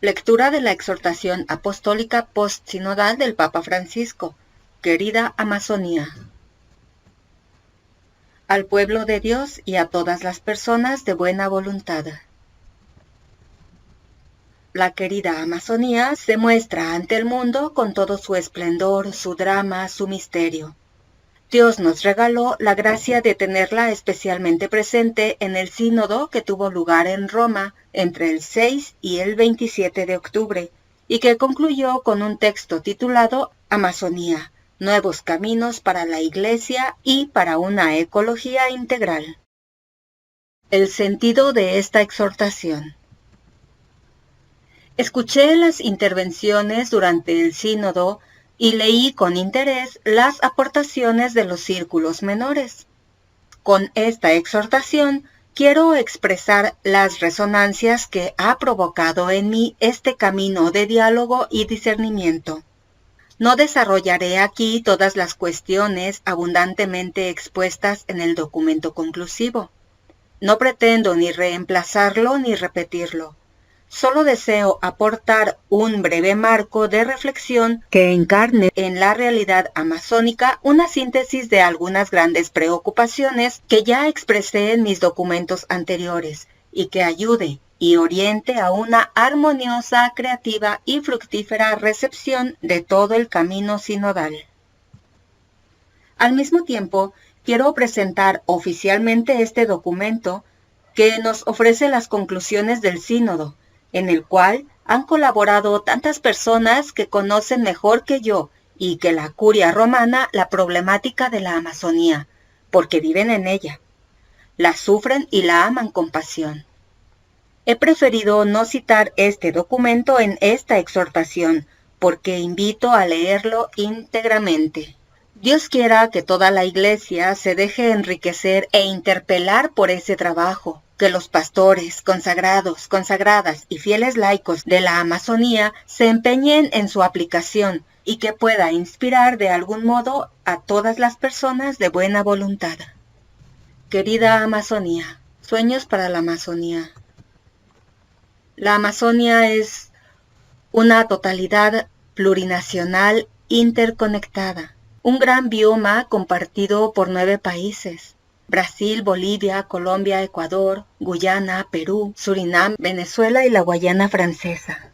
Lectura de la exhortación apostólica post-sinodal del Papa Francisco. Querida Amazonía. Al pueblo de Dios y a todas las personas de buena voluntad. La querida Amazonía se muestra ante el mundo con todo su esplendor, su drama, su misterio. Dios nos regaló la gracia de tenerla especialmente presente en el sínodo que tuvo lugar en Roma entre el 6 y el 27 de octubre, y que concluyó con un texto titulado Amazonía, nuevos caminos para la Iglesia y para una ecología integral. El sentido de esta exhortación. Escuché las intervenciones durante el sínodo y leí con interés las aportaciones de los círculos menores. Con esta exhortación quiero expresar las resonancias que ha provocado en mí este camino de diálogo y discernimiento. No desarrollaré aquí todas las cuestiones abundantemente expuestas en el documento conclusivo. No pretendo ni reemplazarlo ni repetirlo. Solo deseo aportar un breve marco de reflexión que encarne en la realidad amazónica una síntesis de algunas grandes preocupaciones que ya expresé en mis documentos anteriores y que ayude y oriente a una armoniosa, creativa y fructífera recepción de todo el camino sinodal. Al mismo tiempo, quiero presentar oficialmente este documento que nos ofrece las conclusiones del sínodo, en el cual han colaborado tantas personas que conocen mejor que yo y que la curia romana la problemática de la Amazonía, porque viven en ella. La sufren y la aman con pasión. He preferido no citar este documento en esta exhortación, porque invito a leerlo íntegramente. Dios quiera que toda la Iglesia se deje enriquecer e interpelar por ese trabajo, que los pastores, consagrados, consagradas y fieles laicos de la Amazonía se empeñen en su aplicación y que pueda inspirar de algún modo a todas las personas de buena voluntad. Querida Amazonía, sueños para la Amazonía. La Amazonia es una totalidad plurinacional interconectada. Un gran bioma compartido por 9 países: Brasil, Bolivia, Colombia, Ecuador, Guyana, Perú, Surinam, Venezuela y la Guayana Francesa.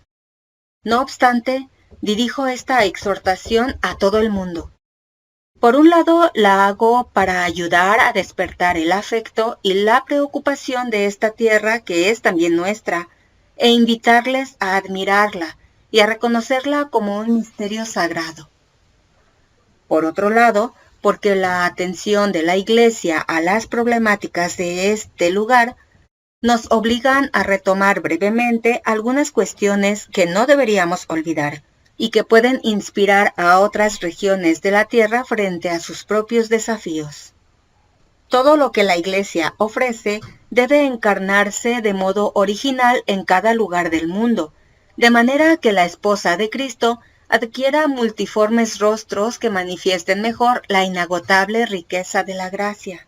No obstante, dirijo esta exhortación a todo el mundo. Por un lado, la hago para ayudar a despertar el afecto y la preocupación de esta tierra que es también nuestra, e invitarles a admirarla y a reconocerla como un misterio sagrado. Por otro lado, porque la atención de la Iglesia a las problemáticas de este lugar nos obligan a retomar brevemente algunas cuestiones que no deberíamos olvidar y que pueden inspirar a otras regiones de la Tierra frente a sus propios desafíos. Todo lo que la Iglesia ofrece debe encarnarse de modo original en cada lugar del mundo, de manera que la esposa de Cristo adquiera multiformes rostros que manifiesten mejor la inagotable riqueza de la gracia.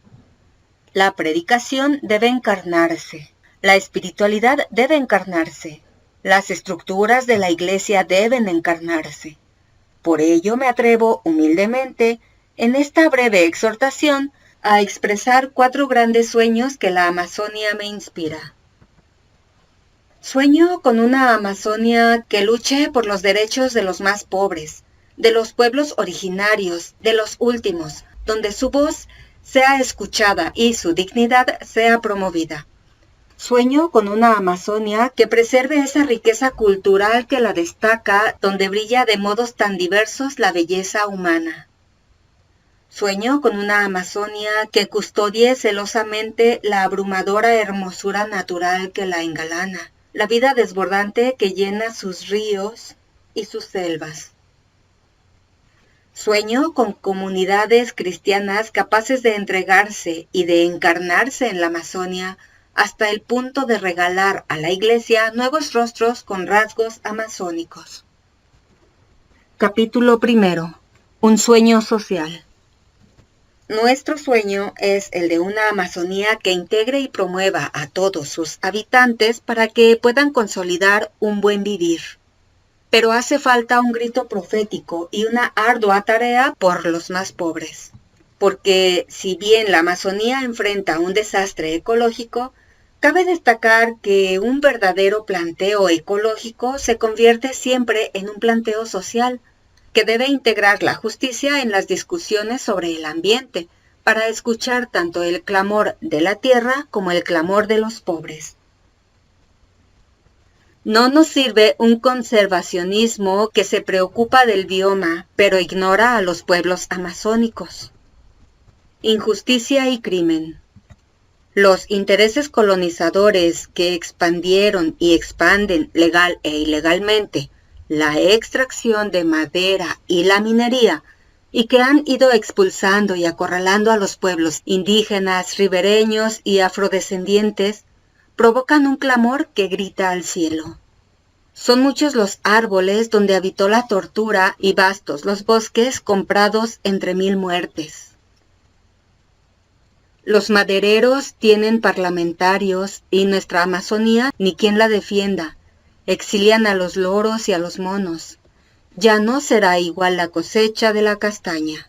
La predicación debe encarnarse, la espiritualidad debe encarnarse, las estructuras de la Iglesia deben encarnarse. Por ello me atrevo humildemente, en esta breve exhortación, a expresar 4 grandes sueños que la Amazonia me inspira. Sueño con una Amazonia que luche por los derechos de los más pobres, de los pueblos originarios, de los últimos, donde su voz sea escuchada y su dignidad sea promovida. Sueño con una Amazonia que preserve esa riqueza cultural que la destaca, donde brilla de modos tan diversos la belleza humana. Sueño con una Amazonia que custodie celosamente la abrumadora hermosura natural que la engalana, la vida desbordante que llena sus ríos y sus selvas. Sueño con comunidades cristianas capaces de entregarse y de encarnarse en la Amazonia hasta el punto de regalar a la Iglesia nuevos rostros con rasgos amazónicos. Capítulo 1. Un sueño social. Nuestro sueño es el de una Amazonía que integre y promueva a todos sus habitantes para que puedan consolidar un buen vivir. Pero hace falta un grito profético y una ardua tarea por los más pobres. Porque si bien la Amazonía enfrenta un desastre ecológico, cabe destacar que un verdadero planteo ecológico se convierte siempre en un planteo social, que debe integrar la justicia en las discusiones sobre el ambiente, para escuchar tanto el clamor de la tierra como el clamor de los pobres. No nos sirve un conservacionismo que se preocupa del bioma, pero ignora a los pueblos amazónicos. Injusticia y crimen. Los intereses colonizadores que expandieron y expanden legal e ilegalmente la extracción de madera y la minería, y que han ido expulsando y acorralando a los pueblos indígenas, ribereños y afrodescendientes, provocan un clamor que grita al cielo. Son muchos los árboles donde habitó la tortura y vastos los bosques comprados entre 1000 muertes. Los madereros tienen parlamentarios y nuestra Amazonía ni quien la defienda. Exilian a los loros y a los monos. Ya no será igual la cosecha de la castaña.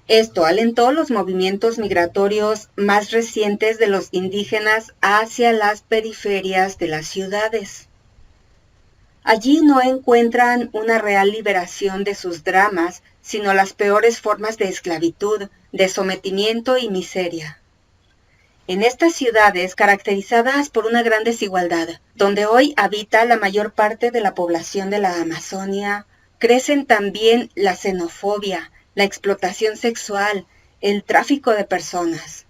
Esto alentó los movimientos migratorios más recientes de los indígenas hacia las periferias de las ciudades. Allí no encuentran una real liberación de sus dramas, sino las peores formas de esclavitud, de sometimiento y miseria. En estas ciudades, caracterizadas por una gran desigualdad, donde hoy habita la mayor parte de la población de la Amazonia, crecen también la xenofobia, la explotación sexual, el tráfico de personas.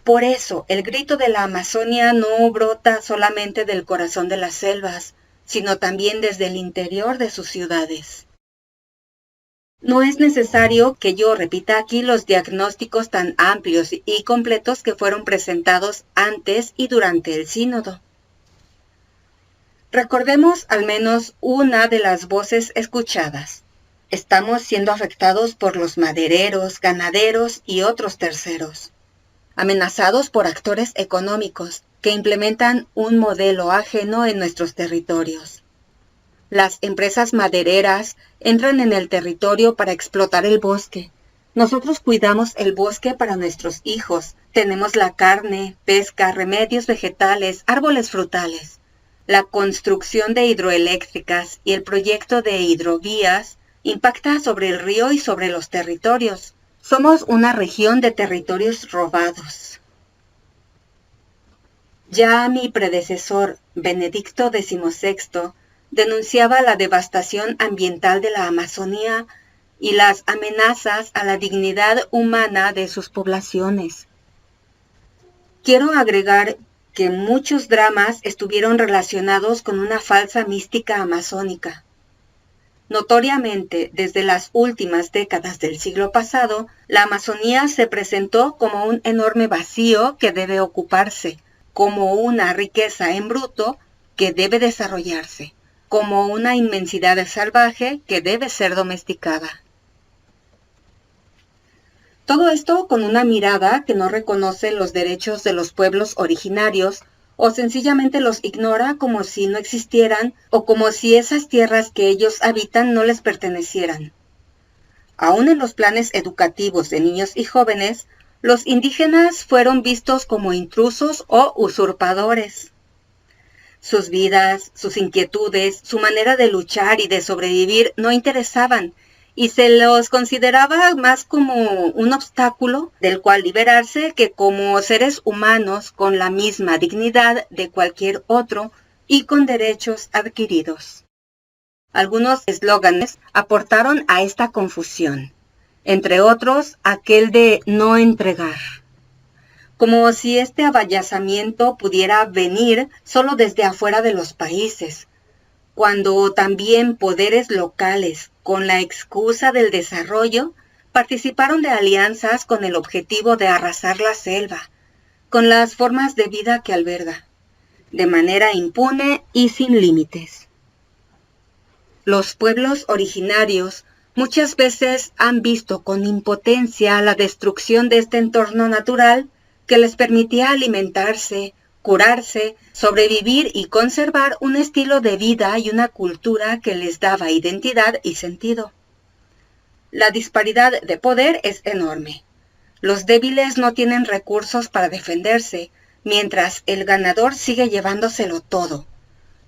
Por eso, el grito de la Amazonia no brota solamente del corazón de las selvas, sino también desde el interior de sus ciudades. No es necesario que yo repita aquí los diagnósticos tan amplios y completos que fueron presentados antes y durante el sínodo. Recordemos al menos una de las voces escuchadas. Estamos siendo afectados por los madereros, ganaderos y otros terceros, amenazados por actores económicos que implementan un modelo ajeno en nuestros territorios. Las empresas madereras entran en el territorio para explotar el bosque. Nosotros cuidamos el bosque para nuestros hijos. Tenemos la carne, pesca, remedios vegetales, árboles frutales. La construcción de hidroeléctricas y el proyecto de hidrovías impacta sobre el río y sobre los territorios. Somos una región de territorios robados. Ya mi predecesor, Benedicto XVI, denunciaba la devastación ambiental de la Amazonía y las amenazas a la dignidad humana de sus poblaciones. Quiero agregar que muchos dramas estuvieron relacionados con una falsa mística amazónica. Notoriamente, desde las últimas décadas del siglo pasado, la Amazonía se presentó como un enorme vacío que debe ocuparse, como una riqueza en bruto que debe desarrollarse, como una inmensidad salvaje que debe ser domesticada. Todo esto con una mirada que no reconoce los derechos de los pueblos originarios o sencillamente los ignora como si no existieran o como si esas tierras que ellos habitan no les pertenecieran. Aún en los planes educativos de niños y jóvenes, los indígenas fueron vistos como intrusos o usurpadores. Sus vidas, sus inquietudes, su manera de luchar y de sobrevivir no interesaban, y se los consideraba más como un obstáculo del cual liberarse que como seres humanos con la misma dignidad de cualquier otro y con derechos adquiridos. Algunos eslóganes aportaron a esta confusión, entre otros aquel de no entregar. Como si este avallazamiento pudiera venir solo desde afuera de los países, cuando también poderes locales, con la excusa del desarrollo, participaron de alianzas con el objetivo de arrasar la selva, con las formas de vida que alberga, de manera impune y sin límites. Los pueblos originarios Muchas veces han visto con impotencia la destrucción de este entorno natural que les permitía alimentarse, curarse, sobrevivir y conservar un estilo de vida y una cultura que les daba identidad y sentido. La disparidad de poder es enorme. Los débiles no tienen recursos para defenderse, mientras el ganador sigue llevándoselo todo.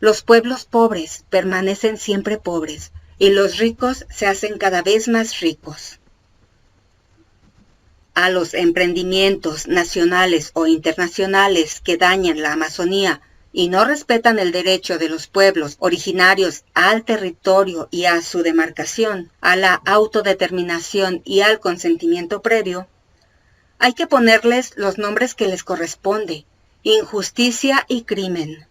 Los pueblos pobres permanecen siempre pobres, y los ricos se hacen cada vez más ricos. A los emprendimientos nacionales o internacionales que dañan la Amazonía y no respetan el derecho de los pueblos originarios al territorio y a su demarcación, a la autodeterminación y al consentimiento previo, hay que ponerles los nombres que les corresponde: injusticia y crimen.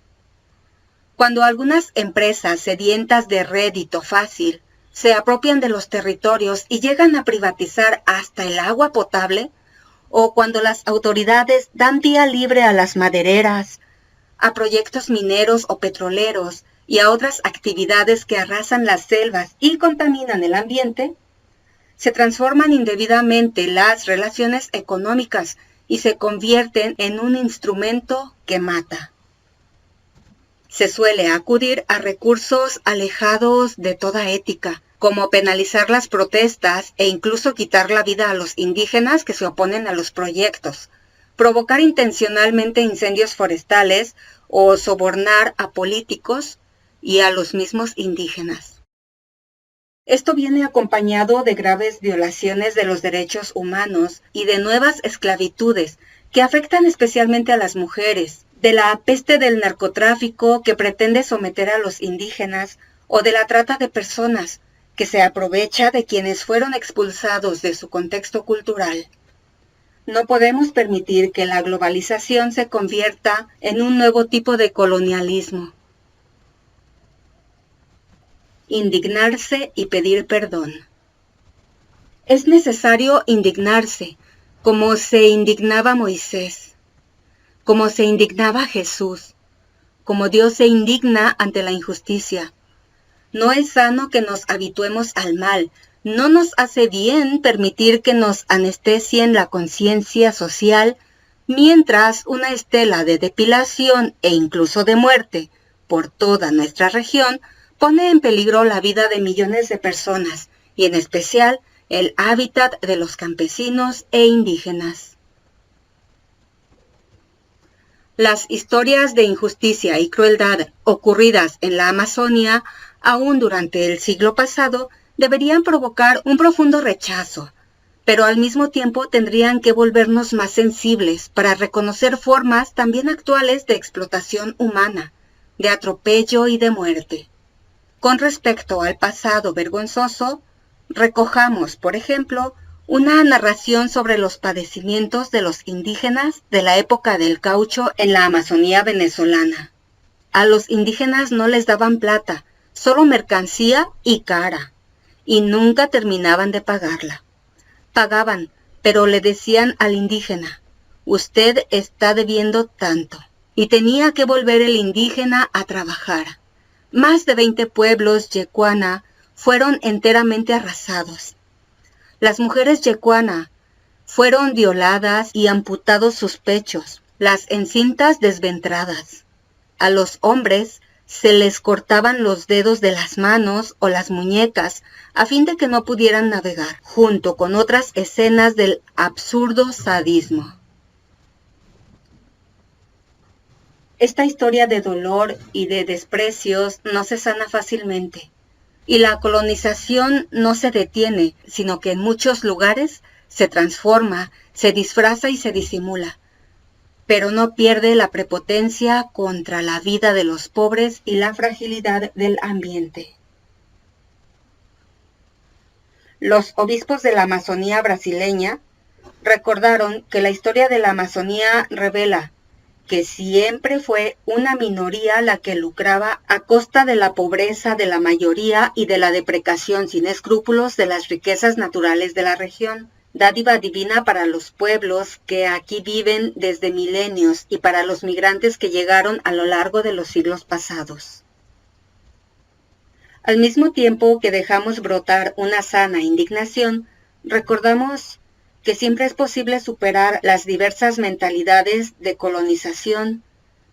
Cuando algunas empresas sedientas de rédito fácil se apropian de los territorios y llegan a privatizar hasta el agua potable, o cuando las autoridades dan vía libre a las madereras, a proyectos mineros o petroleros y a otras actividades que arrasan las selvas y contaminan el ambiente, se transforman indebidamente las relaciones económicas y se convierten en un instrumento que mata. Se suele acudir a recursos alejados de toda ética, como penalizar las protestas e incluso quitar la vida a los indígenas que se oponen a los proyectos, provocar intencionalmente incendios forestales o sobornar a políticos y a los mismos indígenas. Esto viene acompañado de graves violaciones de los derechos humanos y de nuevas esclavitudes que afectan especialmente a las mujeres, de la peste del narcotráfico que pretende someter a los indígenas o de la trata de personas que se aprovecha de quienes fueron expulsados de su contexto cultural. No podemos permitir que la globalización se convierta en un nuevo tipo de colonialismo. Indignarse y pedir perdón. Es necesario indignarse, como se indignaba Moisés, como se indignaba Jesús, como Dios se indigna ante la injusticia. No es sano que nos habituemos al mal, no nos hace bien permitir que nos anestesien la conciencia social, mientras una estela de depilación e incluso de muerte por toda nuestra región pone en peligro la vida de millones de personas, y en especial el hábitat de los campesinos e indígenas. Las historias de injusticia y crueldad ocurridas en la Amazonia, aún durante el siglo pasado, deberían provocar un profundo rechazo, pero al mismo tiempo tendrían que volvernos más sensibles para reconocer formas también actuales de explotación humana, de atropello y de muerte. Con respecto al pasado vergonzoso, recojamos, por ejemplo, una narración sobre los padecimientos de los indígenas de la época del caucho en la Amazonía venezolana. A los indígenas no les daban plata, solo mercancía y cara, y nunca terminaban de pagarla. Pagaban, pero le decían al indígena: usted está debiendo tanto, y tenía que volver el indígena a trabajar. Más de 20 pueblos yecuana fueron enteramente arrasados. Las mujeres yecuana fueron violadas y amputados sus pechos, las encintas desventradas. A los hombres se les cortaban los dedos de las manos o las muñecas a fin de que no pudieran navegar, junto con otras escenas del absurdo sadismo. Esta historia de dolor y de desprecios no se sana fácilmente. Y la colonización no se detiene, sino que en muchos lugares se transforma, se disfraza y se disimula, pero no pierde la prepotencia contra la vida de los pobres y la fragilidad del ambiente. Los obispos de la Amazonía brasileña recordaron que la historia de la Amazonía revela que siempre fue una minoría la que lucraba a costa de la pobreza de la mayoría y de la depredación sin escrúpulos de las riquezas naturales de la región, dádiva divina para los pueblos que aquí viven desde milenios y para los migrantes que llegaron a lo largo de los siglos pasados. Al mismo tiempo que dejamos brotar una sana indignación, recordamos que siempre es posible superar las diversas mentalidades de colonización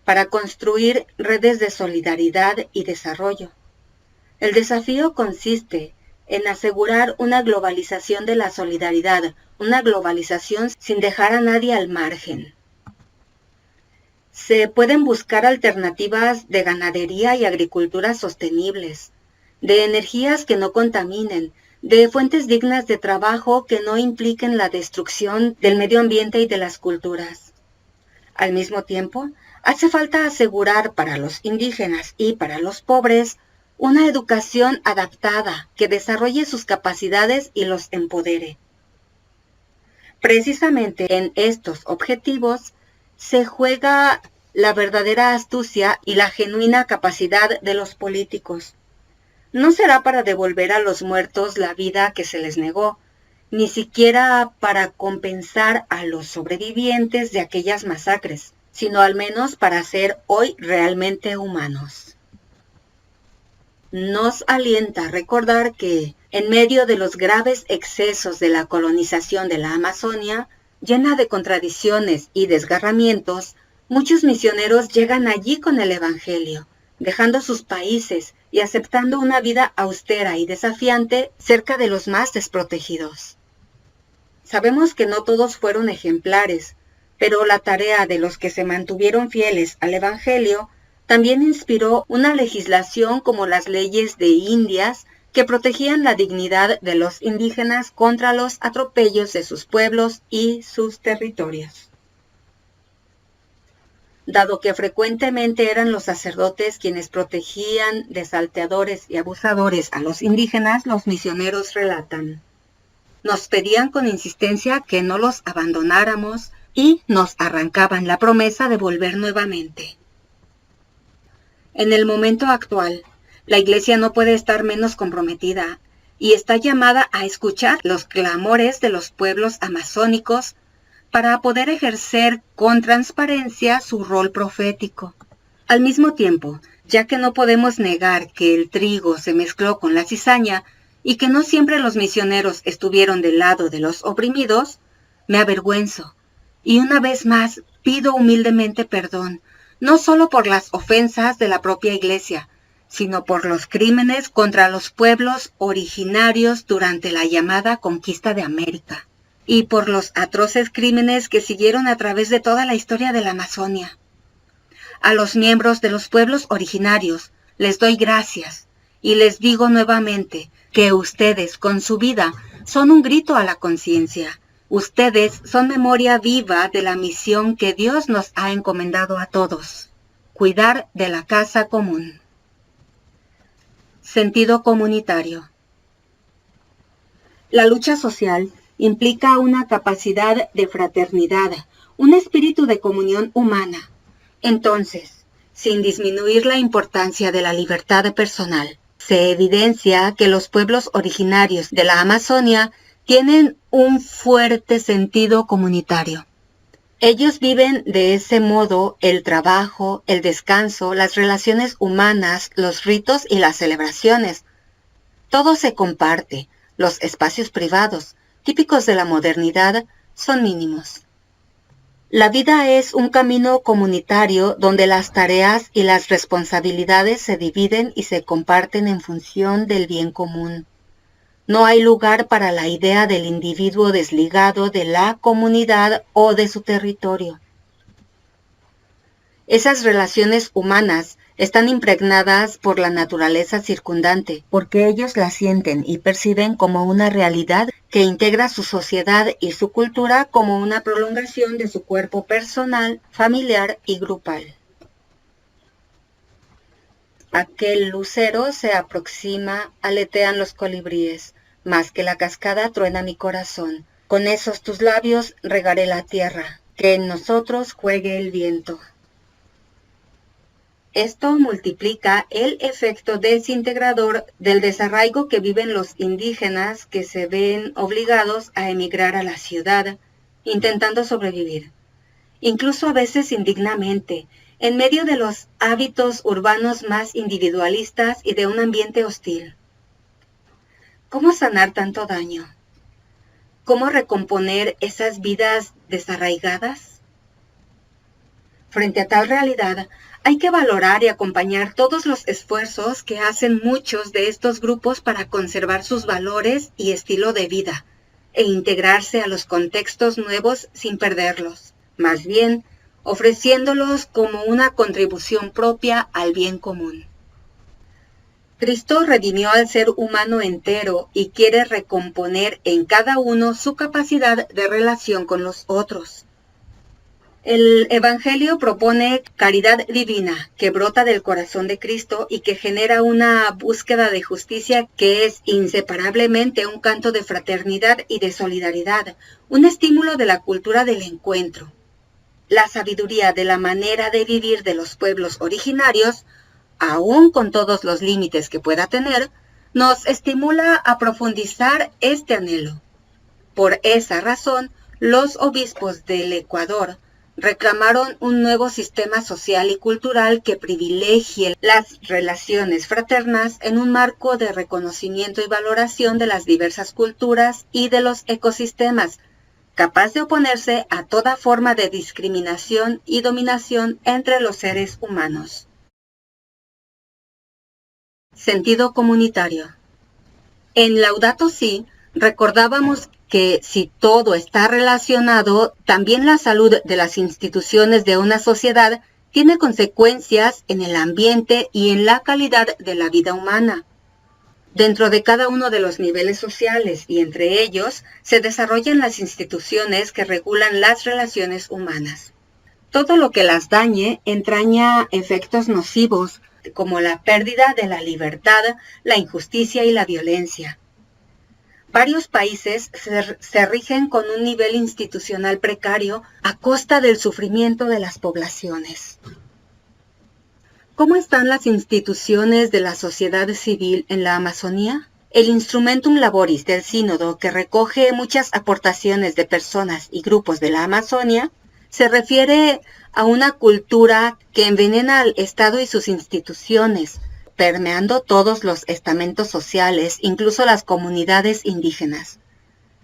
para construir redes de solidaridad y desarrollo. El desafío consiste en asegurar una globalización de la solidaridad, una globalización sin dejar a nadie al margen. Se pueden buscar alternativas de ganadería y agricultura sostenibles, de energías que no contaminen, de fuentes dignas de trabajo que no impliquen la destrucción del medio ambiente y de las culturas. Al mismo tiempo, hace falta asegurar para los indígenas y para los pobres una educación adaptada que desarrolle sus capacidades y los empodere. Precisamente en estos objetivos se juega la verdadera astucia y la genuina capacidad de los políticos. No será para devolver a los muertos la vida que se les negó, ni siquiera para compensar a los sobrevivientes de aquellas masacres, sino al menos para ser hoy realmente humanos. Nos alienta a recordar que, en medio de los graves excesos de la colonización de la Amazonia, llena de contradicciones y desgarramientos, muchos misioneros llegan allí con el Evangelio, dejando sus países y aceptando una vida austera y desafiante cerca de los más desprotegidos. Sabemos que no todos fueron ejemplares, pero la tarea de los que se mantuvieron fieles al Evangelio también inspiró una legislación como las leyes de Indias que protegían la dignidad de los indígenas contra los atropellos de sus pueblos y sus territorios. Dado que frecuentemente eran los sacerdotes quienes protegían de salteadores y abusadores a los indígenas, los misioneros relatan: nos pedían con insistencia que no los abandonáramos y nos arrancaban la promesa de volver nuevamente. En el momento actual, la Iglesia no puede estar menos comprometida y está llamada a escuchar los clamores de los pueblos amazónicos para poder ejercer con transparencia su rol profético. Al mismo tiempo, ya que no podemos negar que el trigo se mezcló con la cizaña y que no siempre los misioneros estuvieron del lado de los oprimidos, me avergüenzo y una vez más pido humildemente perdón, no solo por las ofensas de la propia Iglesia, sino por los crímenes contra los pueblos originarios durante la llamada conquista de América, y por los atroces crímenes que siguieron a través de toda la historia de la Amazonia. A los miembros de los pueblos originarios les doy gracias, y les digo nuevamente que ustedes con su vida son un grito a la conciencia. Ustedes son memoria viva de la misión que Dios nos ha encomendado a todos: cuidar de la casa común. Sentido comunitario. La lucha social implica una capacidad de fraternidad, un espíritu de comunión humana. Entonces, sin disminuir la importancia de la libertad personal, se evidencia que los pueblos originarios de la Amazonia tienen un fuerte sentido comunitario. Ellos viven de ese modo el trabajo, el descanso, las relaciones humanas, los ritos y las celebraciones. Todo se comparte. Los espacios privados, típicos de la modernidad, son mínimos. La vida es un camino comunitario donde las tareas y las responsabilidades se dividen y se comparten en función del bien común. No hay lugar para la idea del individuo desligado de la comunidad o de su territorio. Esas relaciones humanas están impregnadas por la naturaleza circundante, porque ellos la sienten y perciben como una realidad que integra su sociedad y su cultura como una prolongación de su cuerpo personal, familiar y grupal. Aquel lucero se aproxima, aletean los colibríes. Más que la cascada truena mi corazón. Con esos tus labios regaré la tierra, que en nosotros juegue el viento. Esto multiplica el efecto desintegrador del desarraigo que viven los indígenas que se ven obligados a emigrar a la ciudad, intentando sobrevivir. Incluso a veces indignamente, en medio de los hábitos urbanos más individualistas y de un ambiente hostil. ¿Cómo sanar tanto daño? ¿Cómo recomponer esas vidas desarraigadas? Frente a tal realidad, hay que valorar y acompañar todos los esfuerzos que hacen muchos de estos grupos para conservar sus valores y estilo de vida, e integrarse a los contextos nuevos sin perderlos, más bien ofreciéndolos como una contribución propia al bien común. Cristo redimió al ser humano entero y quiere recomponer en cada uno su capacidad de relación con los otros. El Evangelio propone caridad divina que brota del corazón de Cristo y que genera una búsqueda de justicia que es inseparablemente un canto de fraternidad y de solidaridad, un estímulo de la cultura del encuentro. La sabiduría de la manera de vivir de los pueblos originarios, aún con todos los límites que pueda tener, nos estimula a profundizar este anhelo. Por esa razón, los obispos del Ecuador reclamaron un nuevo sistema social y cultural que privilegie las relaciones fraternas en un marco de reconocimiento y valoración de las diversas culturas y de los ecosistemas, capaz de oponerse a toda forma de discriminación y dominación entre los seres humanos. Sentido comunitario. En Laudato Si recordábamos que si todo está relacionado, también la salud de las instituciones de una sociedad tiene consecuencias en el ambiente y en la calidad de la vida humana. Dentro de cada uno de los niveles sociales y entre ellos se desarrollan las instituciones que regulan las relaciones humanas. Todo lo que las dañe entraña efectos nocivos como la pérdida de la libertad, la injusticia y la violencia. Varios países se rigen con un nivel institucional precario a costa del sufrimiento de las poblaciones. ¿Cómo están las instituciones de la sociedad civil en la Amazonía? El Instrumentum Laboris del Sínodo, que recoge muchas aportaciones de personas y grupos de la Amazonia, se refiere a una cultura que envenena al Estado y sus instituciones, permeando todos los estamentos sociales, incluso las comunidades indígenas.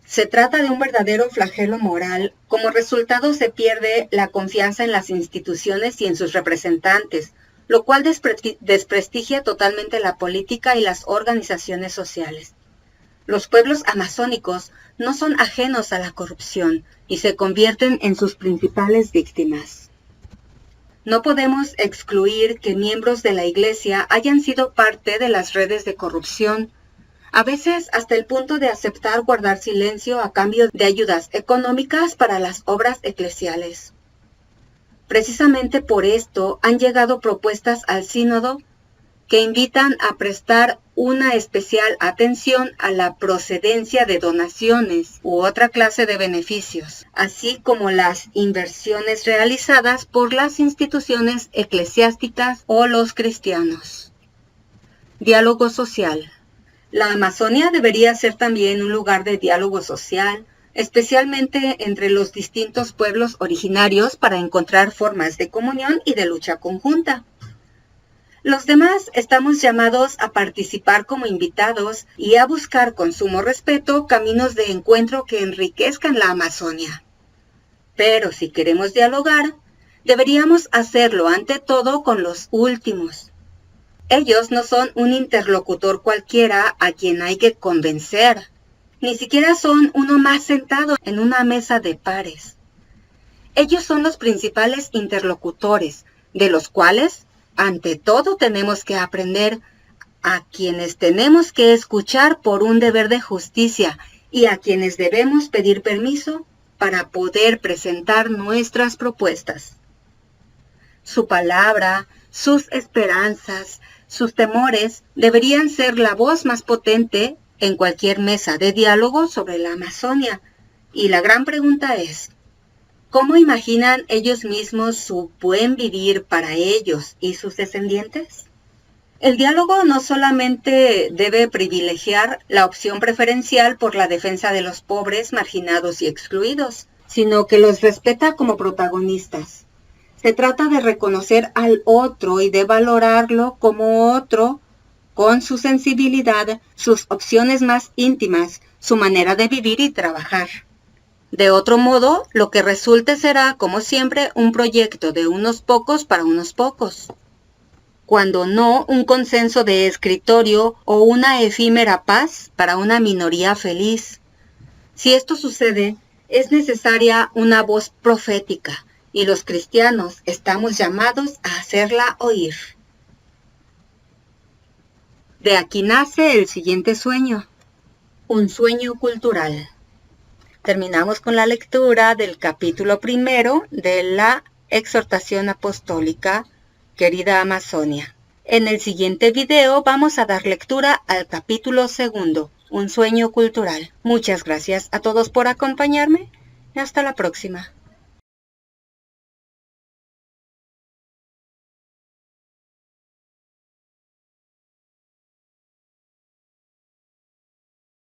Se trata de un verdadero flagelo moral. Como resultado se pierde la confianza en las instituciones y en sus representantes, lo cual desprestigia totalmente la política y las organizaciones sociales. Los pueblos amazónicos no son ajenos a la corrupción y se convierten en sus principales víctimas. No podemos excluir que miembros de la Iglesia hayan sido parte de las redes de corrupción, a veces hasta el punto de aceptar guardar silencio a cambio de ayudas económicas para las obras eclesiales. Precisamente por esto han llegado propuestas al sínodo que invitan a prestar una especial atención a la procedencia de donaciones u otra clase de beneficios, así como las inversiones realizadas por las instituciones eclesiásticas o los cristianos. Diálogo social. La Amazonia debería ser también un lugar de diálogo social, especialmente entre los distintos pueblos originarios para encontrar formas de comunión y de lucha conjunta. Los demás estamos llamados a participar como invitados y a buscar con sumo respeto caminos de encuentro que enriquezcan la Amazonia. Pero si queremos dialogar, deberíamos hacerlo ante todo con los últimos. Ellos no son un interlocutor cualquiera a quien hay que convencer, ni siquiera son uno más sentado en una mesa de pares. Ellos son los principales interlocutores, de los cuales ante todo tenemos que aprender, a quienes tenemos que escuchar por un deber de justicia y a quienes debemos pedir permiso para poder presentar nuestras propuestas. Su palabra, sus esperanzas, sus temores deberían ser la voz más potente en cualquier mesa de diálogo sobre la Amazonia. Y la gran pregunta es, ¿cómo imaginan ellos mismos su buen vivir para ellos y sus descendientes? El diálogo no solamente debe privilegiar la opción preferencial por la defensa de los pobres, marginados y excluidos, sino que los respeta como protagonistas. Se trata de reconocer al otro y de valorarlo como otro, con su sensibilidad, sus opciones más íntimas, su manera de vivir y trabajar. De otro modo, lo que resulte será, como siempre, un proyecto de unos pocos para unos pocos. Cuando no, un consenso de escritorio o una efímera paz para una minoría feliz. Si esto sucede, es necesaria una voz profética, y los cristianos estamos llamados a hacerla oír. De aquí nace el siguiente sueño, un sueño cultural. Terminamos con la lectura del capítulo 1 de la exhortación apostólica, querida Amazonia. En el siguiente video vamos a dar lectura al capítulo 2, un sueño cultural. Muchas gracias a todos por acompañarme y hasta la próxima.